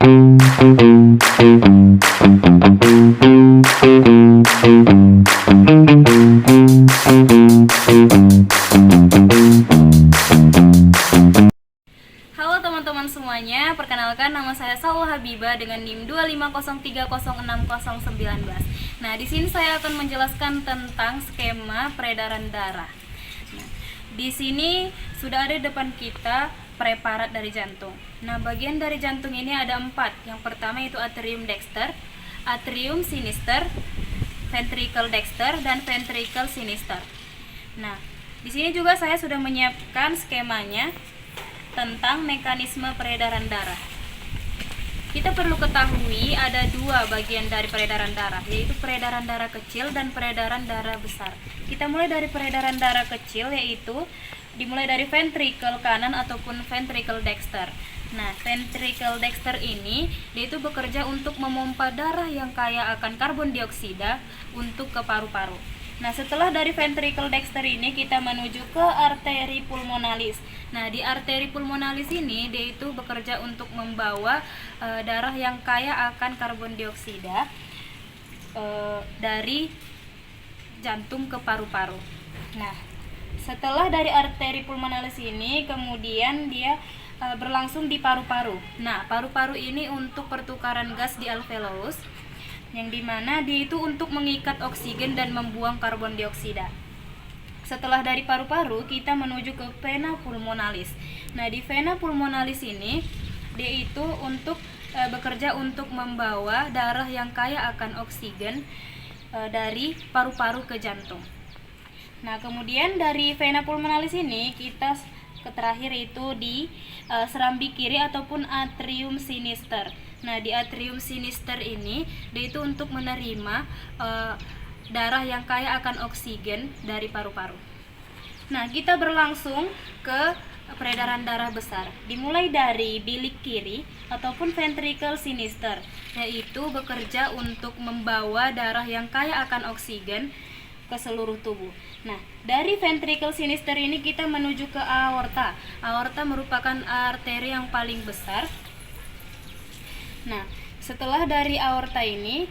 Halo teman-teman semuanya, perkenalkan nama saya Saul Habibah dengan NIM 250306019. Nah, di sini saya akan menjelaskan tentang skema peredaran darah. Nah, di sini sudah ada di depan kita preparat dari jantung. Nah, bagian dari jantung ini ada 4. Yang pertama itu atrium dexter, atrium sinister, ventricle dexter, dan ventricle sinister. Nah, di sini juga saya sudah menyiapkan skemanya tentang mekanisme peredaran darah. Kita perlu ketahui ada 2 bagian dari peredaran darah, yaitu peredaran darah kecil dan peredaran darah besar. Kita mulai dari peredaran darah kecil, yaitu dimulai dari ventricle kanan ataupun ventricle dexter. Nah, ventricle dexter ini dia itu bekerja untuk memompa darah yang kaya akan karbon dioksida untuk ke paru-paru. Nah, setelah dari ventricle dexter ini kita menuju ke arteri pulmonalis. Nah, di arteri pulmonalis ini dia itu bekerja untuk membawa darah yang kaya akan karbon dioksida dari jantung ke paru-paru. Nah, setelah dari arteri pulmonalis ini kemudian dia berlangsung di paru-paru. Nah, paru-paru ini untuk pertukaran gas di alveolus, yang dimana dia itu untuk mengikat oksigen dan membuang karbon dioksida. Setelah dari paru-paru kita menuju ke vena pulmonalis. Nah, di vena pulmonalis ini dia itu untuk bekerja untuk membawa darah yang kaya akan oksigen dari paru-paru ke jantung. Nah, kemudian dari vena pulmonalis ini kita ke terakhir itu di serambi kiri ataupun atrium sinister. Nah, di atrium sinister ini dia itu untuk menerima darah yang kaya akan oksigen dari paru-paru. Nah, kita berlangsung ke peredaran darah besar. Dimulai dari bilik kiri ataupun ventricle sinister, yaitu bekerja untuk membawa darah yang kaya akan oksigen ke seluruh tubuh. Nah, dari ventricle sinister ini kita menuju ke aorta. Aorta merupakan arteri yang paling besar. Nah, setelah dari aorta ini,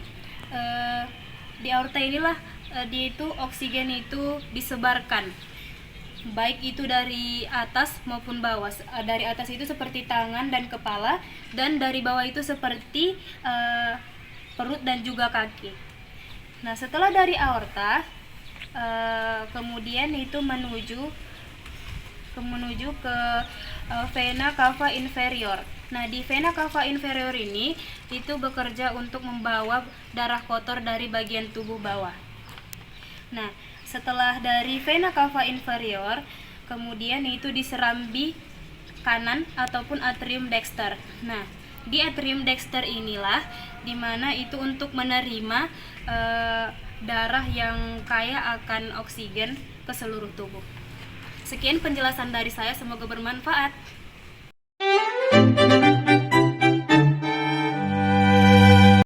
di aorta inilah dia itu oksigen itu disebarkan, baik itu dari atas maupun bawah. Dari atas itu seperti tangan dan kepala, dan dari bawah itu seperti perut dan juga kaki. Nah, setelah dari aorta, kemudian itu menuju ke vena cava inferior. Nah, di vena cava inferior ini itu bekerja untuk membawa darah kotor dari bagian tubuh bawah. Nah, setelah dari vena cava inferior, kemudian itu di serambi kanan ataupun atrium dexter. Nah, di atrium dexter inilah dimana itu untuk menerima darah yang kaya akan oksigen ke seluruh tubuh. Sekian penjelasan dari saya, semoga bermanfaat.